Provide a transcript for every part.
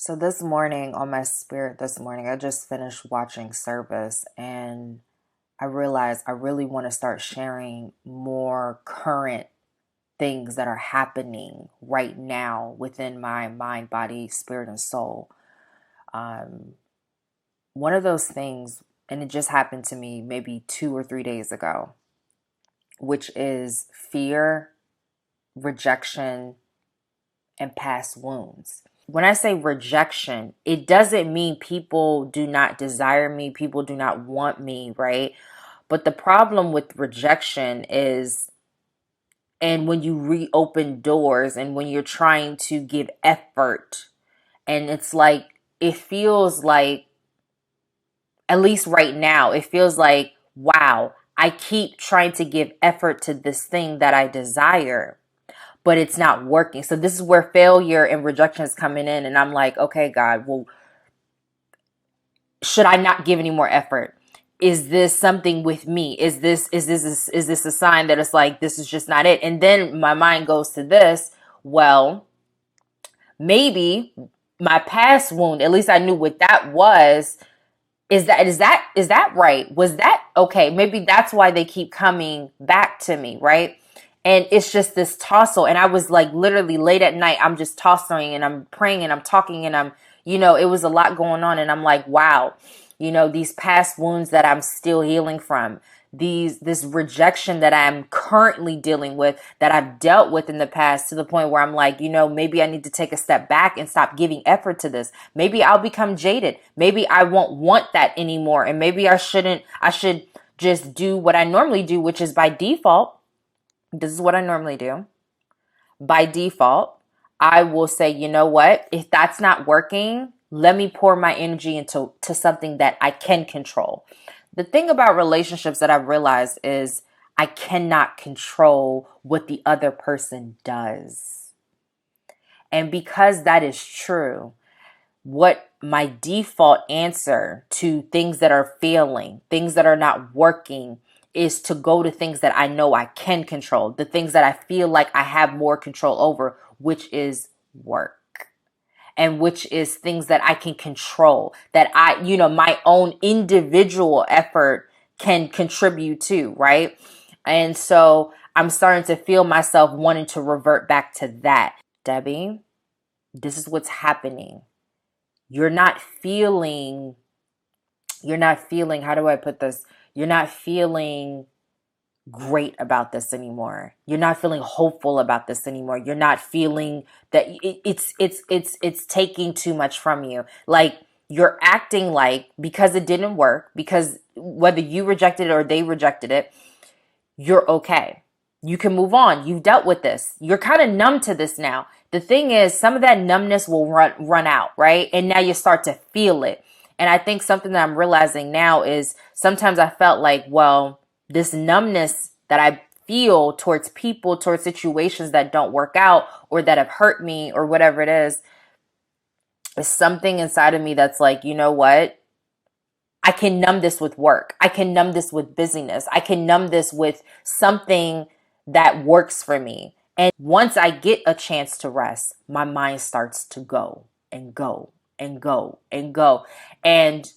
So this morning on my spirit this morning, I just finished watching service and I realized I really want to start sharing more current things that are happening right now within my mind, body, spirit, and soul. Um, One of those things, and it just happened to me maybe 2 or 3 days ago, which is fear, rejection, and past wounds. When I say rejection, it doesn't mean people do not desire me, people do not want me, right? But the problem with rejection is, and when you reopen doors and when you're trying to give effort, and it's like, it feels like, at least right now, it feels like, wow, I keep trying to give effort to this thing that I desire, but it's not working. So this is where failure and rejection is coming in. And I'm like, okay, God, well, should I not give any more effort? Is this something with me? Is this a sign that it's like, this is just not it? And then my mind goes to this. Well, maybe my past wound, at least I knew what that was. Is that right? Was that okay? Maybe that's why they keep coming back to me, right? And it's just this tussle. And I was like, literally late at night, I'm just tossing and I'm praying and I'm talking and it was a lot going on. And I'm like, wow, these past wounds that I'm still healing from, this rejection that I'm currently dealing with, that I've dealt with in the past, to the point where I'm like, maybe I need to take a step back and stop giving effort to this. Maybe I'll become jaded. Maybe I won't want that anymore. And maybe I should just do what I normally do, which is by default. This is what I normally do. By default, I will say, you know what? If that's not working, let me pour my energy into something that I can control. The thing about relationships that I've realized is I cannot control what the other person does. And because that is true, what my default answer to things that are failing, things that are not working, is to go to things that I know I can control, the things that I feel like I have more control over, which is work. And which is things that I can control, that my own individual effort can contribute to, right? And so I'm starting to feel myself wanting to revert back to that. Debbie, this is what's happening. You're not feeling, how do I put this? You're not feeling great about this anymore. You're not feeling hopeful about this anymore. You're not feeling that it's taking too much from you. Like, you're acting like, because it didn't work, because whether you rejected it or they rejected it, you're okay. You can move on. You've dealt with this. You're kind of numb to this now. The thing is, some of that numbness will run out, right? And now you start to feel it. And I think something that I'm realizing now is, sometimes I felt like, well, this numbness that I feel towards people, towards situations that don't work out or that have hurt me or whatever it is something inside of me that's like, you know what? I can numb this with work. I can numb this with busyness. I can numb this with something that works for me. And once I get a chance to rest, my mind starts to go and go and go and go. And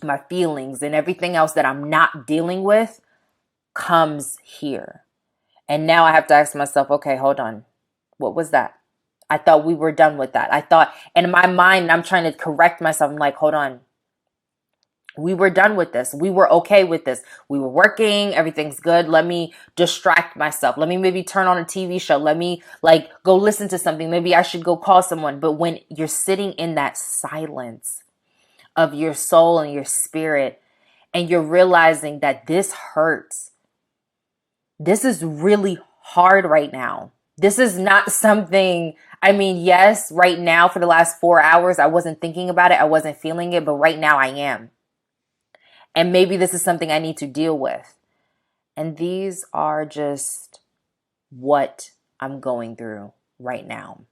my feelings and everything else that I'm not dealing with comes here. And now I have to ask myself, okay, hold on. What was that? I thought we were done with that. And in my mind, I'm trying to correct myself. I'm like, hold on. We were done with this. We were okay with this. We were working. Everything's good. Let me distract myself. Let me maybe turn on a TV show. Let me go listen to something. Maybe I should go call someone. But when you're sitting in that silence of your soul and your spirit, and you're realizing that this hurts, this is really hard right now. This is not something, yes, right now for the last 4 hours, I wasn't thinking about it. I wasn't feeling it, but right now I am. And maybe this is something I need to deal with. And these are just what I'm going through right now.